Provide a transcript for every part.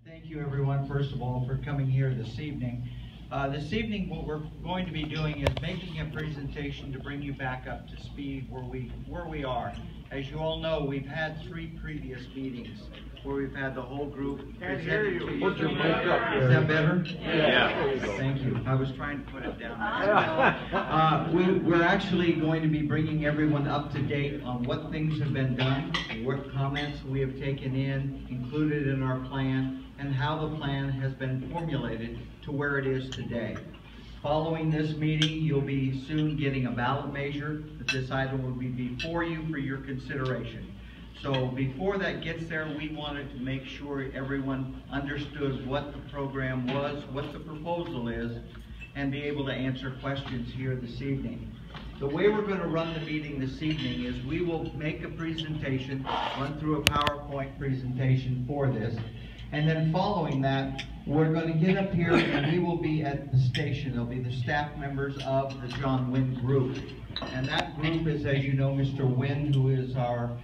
Thank you, everyone, first of all, for coming here this evening. This evening, what we're going to be doing is making a presentation to bring you back up to speed where we are. As you all know, we've had 3 previous meetings where we've had the whole group. Can't hear you. Put your mic up. Is that better? Yeah. Thank you. I was trying to put it down. We're actually going to be bringing everyone up to date on what things have been done, what comments we have taken in, included in our plan, and how the plan has been formulated to where it is today. Following this meeting, you'll be soon getting a ballot measure that this item will be before you for your consideration. So before that gets there, we wanted to make sure everyone understood what the program was, what the proposal is, and be able to answer questions here this evening. The way we're going to run the meeting this evening is we will make a presentation, run through a PowerPoint presentation for this, and then following that, we're going to get up here and we will be at the station. There'll be the staff members of the John Wynn group. And that group is, as you know, Mr. Wynn, who is our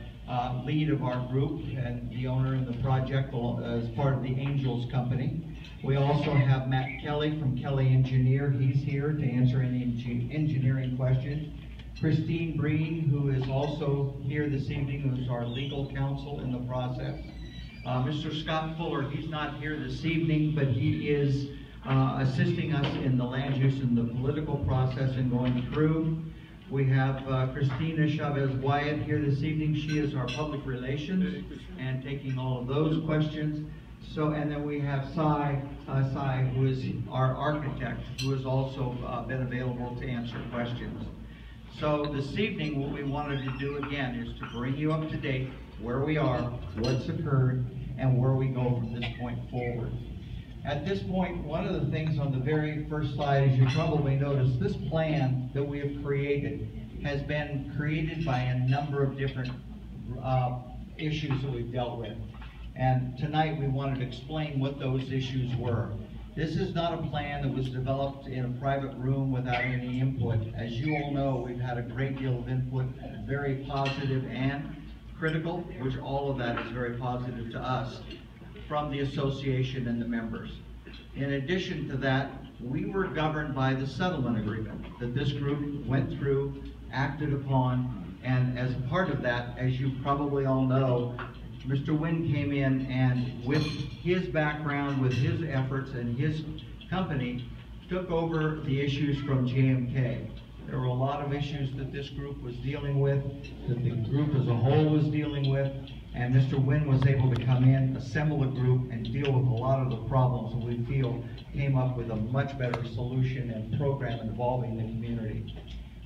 lead of our group and the owner of the project as part of the Angels Company. We also have Matt Kelley from Kelley Engineer. He's here to answer any engineering questions. Breen, who is also here this evening, who's our legal counsel in the process. Mr. Scott Fuller, he's not here this evening, but he is assisting us in the land use and the political process and going through. We have Kristina Chavez Wyatt here this evening. She is our public relations and taking all of those questions. So, and then we have Tsai, who is our architect, who has also been available to answer questions. So this evening, what we wanted to do again is to bring you up to date where we are, what's occurred, and where we go from this point forward. At this point, one of the things on the very first slide, as you probably noticed, this plan that we have created has been created by a number of different issues that we've dealt with. And tonight we wanted to explain what those issues were. This is not a plan that was developed in a private room without any input. As you all know, we've had a great deal of input, very positive and critical, which all of that is very positive to us, from the association and the members. In addition to that, we were governed by the settlement agreement that this group went through, acted upon, and as part of that, as you probably all know, Mr. Wynn came in and with his background, with his efforts and his company, took over the issues from G&CC. There were a lot of issues that this group was dealing with, that the group as a whole was dealing with, and Mr. Wynn was able to come in, assemble a group, and deal with a lot of the problems that we feel came up with a much better solution and program involving the community.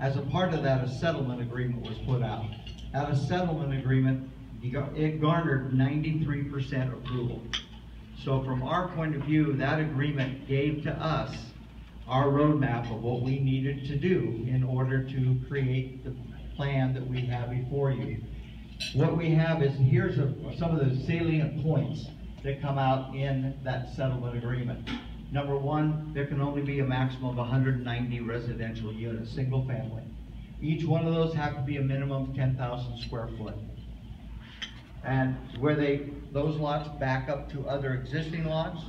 As a part of that, a settlement agreement was put out. At a settlement agreement, it garnered 93% approval. So from our point of view, that agreement gave to us our roadmap of what we needed to do in order to create the plan that we have before you. What we have is, here's some of the salient points that come out in that settlement agreement. Number one, there can only be a maximum of 190 residential units, single family. Each one of those have to be a minimum of 10,000 square foot. And where those lots back up to other existing lots,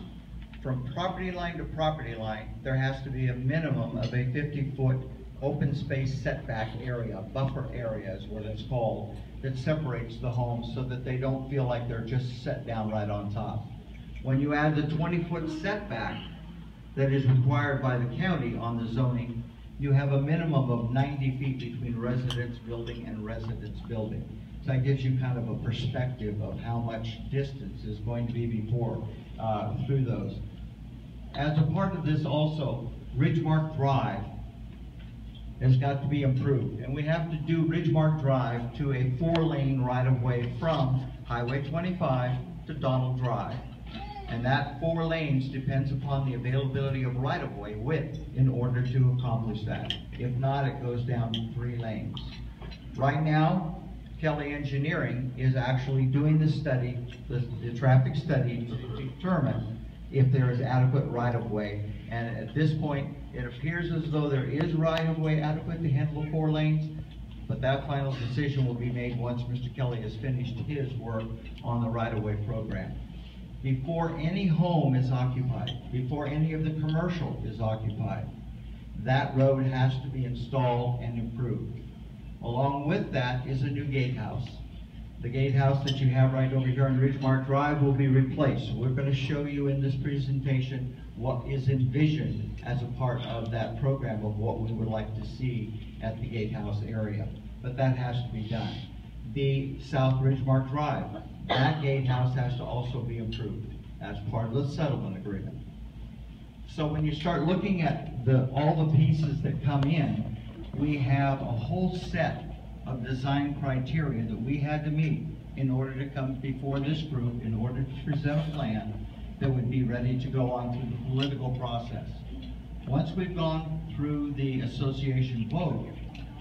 from property line to property line, there has to be a minimum of a 50-foot open space setback area, buffer area is what it's called, that separates the homes so that they don't feel like they're just set down right on top. When you add the 20-foot setback that is required by the county on the zoning, you have a minimum of 90 feet between residence building and residence building. So that gives you kind of a perspective of how much distance is going to be before through those. As a part of this also, Ridgemark Drive has got to be improved. And we have to do Ridgemark Drive to a 4-lane right-of-way from Highway 25 to Donald Drive. And that 4 lanes depends upon the availability of right-of-way width in order to accomplish that. If not, it goes down to 3 lanes. Right now, Kelley Engineering is actually doing the study, the traffic study, to determine if there is adequate right-of-way. And at this point, it appears as though there is right-of-way adequate to handle 4 lanes, but that final decision will be made once Mr. Kelley has finished his work on the right-of-way program. before any home is occupied, before any of the commercial is occupied, that road has to be installed and improved. Along with that is a new gatehouse. The gatehouse that you have right over here on Ridgemark Drive will be replaced. We're going to show you in this presentation what is envisioned as a part of that program of what we would like to see at the gatehouse area. But that has to be done. The South Ridgemark Drive, that gatehouse has to also be improved as part of the settlement agreement. So when you start looking at all the pieces that come in, we have a whole set of design criteria that we had to meet in order to come before this group, in order to present a plan that would be ready to go on through the political process. Once we've gone through the association vote,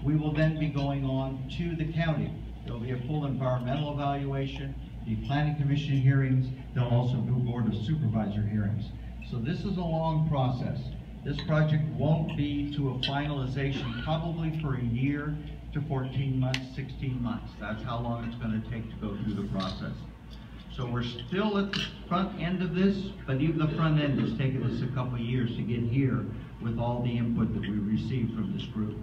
we will then be going on to the county. There'll be a full environmental evaluation, the planning commission hearings, there'll also be board of supervisor hearings. So this is a long process. This project won't be to a finalization probably for a year to 14 months, 16 months. That's how long it's going to take to go through the process. So we're still at the front end of this, but even the front end has taken us a couple of years to get here with all the input that we received from this group.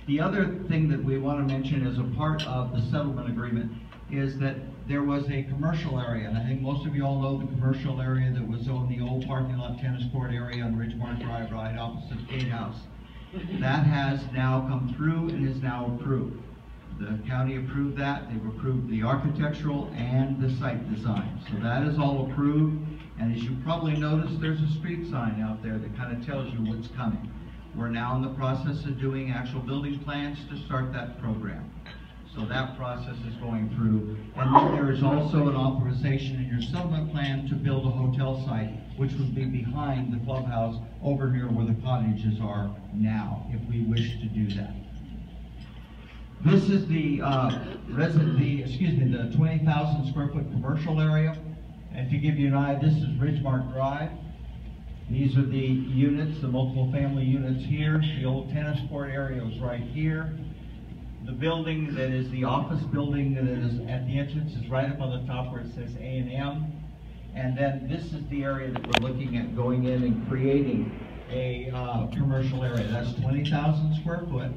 The other thing that we want to mention as a part of the settlement agreement is that there was a commercial area, and I think most of you all know the commercial area that was on the old parking lot tennis court area on Ridgemark Drive right opposite Gatehouse. That has now come through and is now approved. The county approved that. They've approved the architectural and the site design. So that is all approved. And as you probably noticed, there's a street sign out there that kind of tells you what's coming. We're now in the process of doing actual building plans to start that program. So that process is going through. And then there is also an authorization in your settlement plan to build a hotel site, which would be behind the clubhouse over near where the cottages are now, if we wish to do that. This is the 20,000 square foot commercial area. And to give you an idea, this is Ridgemark Drive. These are the units, the multiple family units here. The old tennis court area is right here. The building that is the office building that is at the entrance is right up on the top where it says A&M. And then this is the area that we're looking at going in and creating a commercial area. That's 20,000 square foot.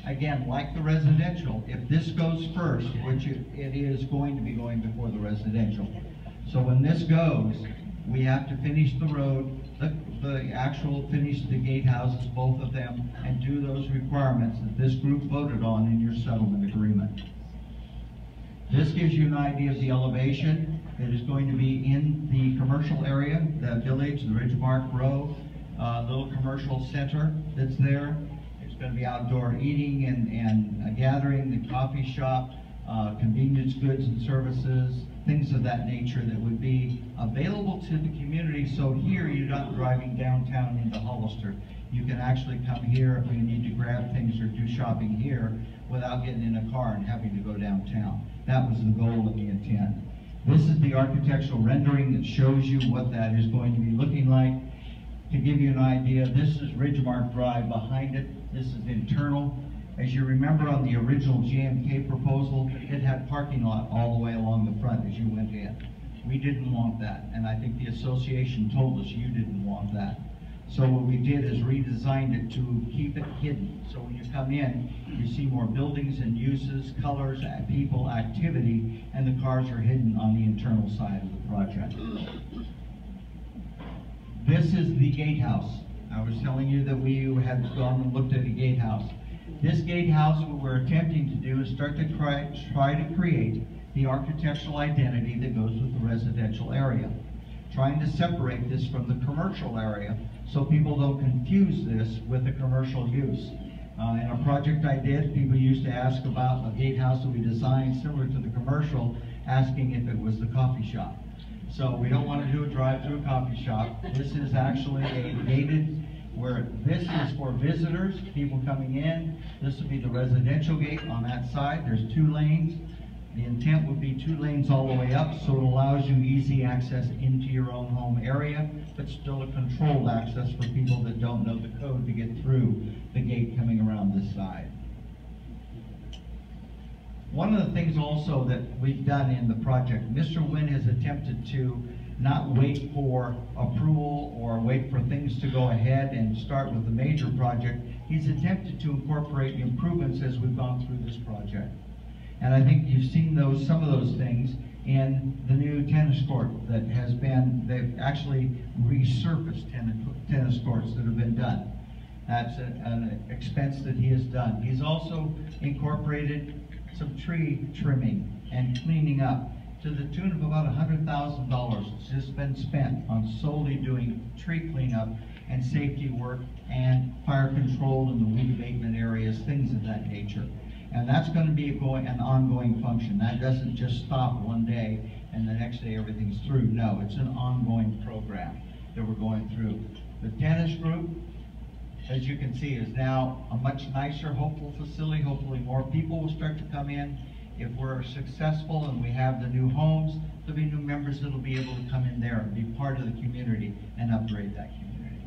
Again, like the residential, if this goes first, which it is going to be going before the residential. So when this goes, we have to finish the road, finish the gatehouses, both of them, and do those requirements that this group voted on in your settlement agreement. This gives you an idea of the elevation that is going to be in the commercial area, the village, the Ridgemark Row, little commercial center that's there. It's going to be outdoor eating and gathering, the coffee shop, convenience goods and services, things of that nature that would be available to the community. So here you're not driving downtown into Hollister. You can actually come here if you need to grab things or do shopping here without getting in a car and having to go downtown. That was the goal of the intent. This is the architectural rendering that shows you what that is going to be looking like. To give you an idea, this is Ridgemark Drive behind it. This is internal. As you remember on the original G&CC proposal, it had parking lot all the way along the front as you went in. We didn't want that, and I think the association told us you didn't want that. So what we did is redesigned it to keep it hidden. So when you come in, you see more buildings and uses, colors, people, activity, and the cars are hidden on the internal side of the project. This is the gatehouse. I was telling you that we had gone and looked at a gatehouse. This gatehouse, what we're attempting to do is start to try to create the architectural identity that goes with the residential area. Trying to separate this from the commercial area so people don't confuse this with the commercial use. In a project I did, people used to ask about a gatehouse that we designed similar to the commercial, asking if it was the coffee shop. So we don't want to do a drive-through coffee shop. This is actually a gated, where this is for visitors, people coming in. This would be the residential gate on that side. There's 2 lanes. The intent would be 2 lanes all the way up, so it allows you easy access into your own home area, but still a controlled access for people that don't know the code to get through the gate coming around this side. One of the things also that we've done in the project, Mr. Wynn has attempted to not wait for approval or wait for things to go ahead and start with the major project. He's attempted to incorporate improvements as we've gone through this project. And I think you've seen some of those things in the new tennis court that has been, they've actually resurfaced tennis courts that have been done. That's an expense that he has done. He's also incorporated some tree trimming and cleaning up to the tune of about $100,000. It's just been spent on solely doing tree cleanup and safety work and fire control in the weed abatement areas, things of that nature. And that's going to be an ongoing function. That doesn't just stop one day and the next day everything's through. No, it's an ongoing program that we're going through. The tennis group, as you can see, is now a much nicer, hopeful facility. Hopefully more people will start to come in. If we're successful and we have the new homes, there'll be new members that'll be able to come in there and be part of the community and upgrade that community.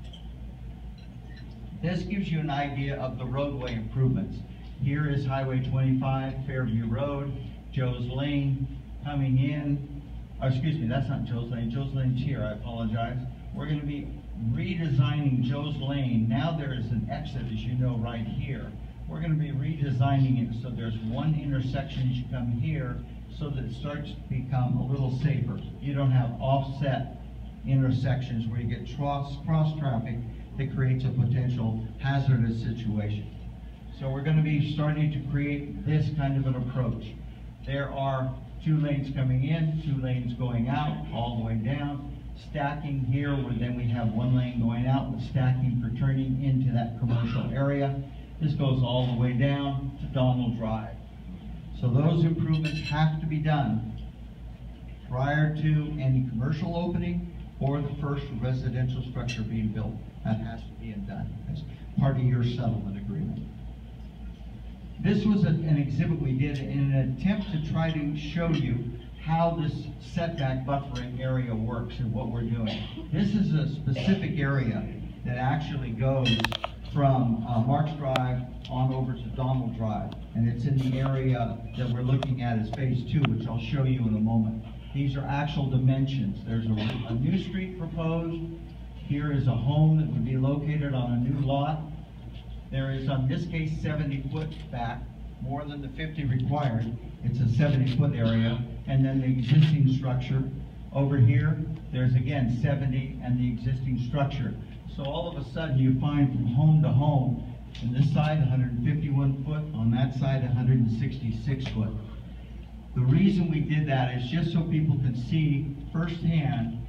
This gives you an idea of the roadway improvements. Here is Highway 25, Fairview Road, Joe's Lane coming in. Oh, excuse me, that's not Joe's Lane. Joe's Lane's here, I apologize. We're going to be redesigning Joe's Lane. Now there is an exit, as you know, right here. We're going to be redesigning it so there's one intersection as you come here so that it starts to become a little safer. You don't have offset intersections where you get cross traffic that creates a potential hazardous situation. So we're going to be starting to create this kind of an approach. There are 2 lanes coming in, 2 lanes going out, all the way down. Stacking here, where then we have 1 lane going out with stacking for turning into that commercial area. This goes all the way down to Donald Drive. So those improvements have to be done prior to any commercial opening or the first residential structure being built. That has to be done as part of your settlement agreement. This was an exhibit we did in an attempt to try to show you how this setback buffering area works and what we're doing. This is a specific area that actually goes from Marks Drive on over to Donald Drive, and it's in the area that we're looking at as phase 2, which I'll show you in a moment. These are actual dimensions. There's a new street proposed. Here is a home that would be located on a new lot. There is, in this case, 70 foot back, more than the 50 required. It's a 70-foot area, and then the existing structure. Over here, there's again 70 and the existing structure. So all of a sudden you find from home to home, on this side 151 foot, on that side 166 foot. The reason we did that is just so people can see firsthand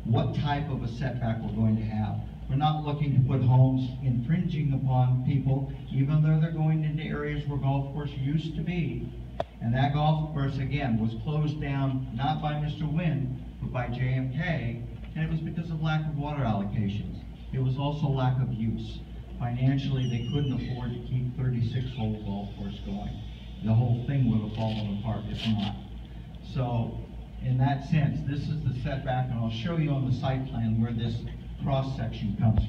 what type of a setback we're going to have. We're not looking to put homes infringing upon people, even though they're going into areas where golf course used to be. And that golf course, again, was closed down not by Mr. Wynn, but by J&K, and it was because of lack of water allocations. It was also lack of use. Financially, they couldn't afford to keep 36-hole golf course going. The whole thing would have fallen apart if not. So, in that sense, this is the setback, and I'll show you on the site plan where this cross-section comes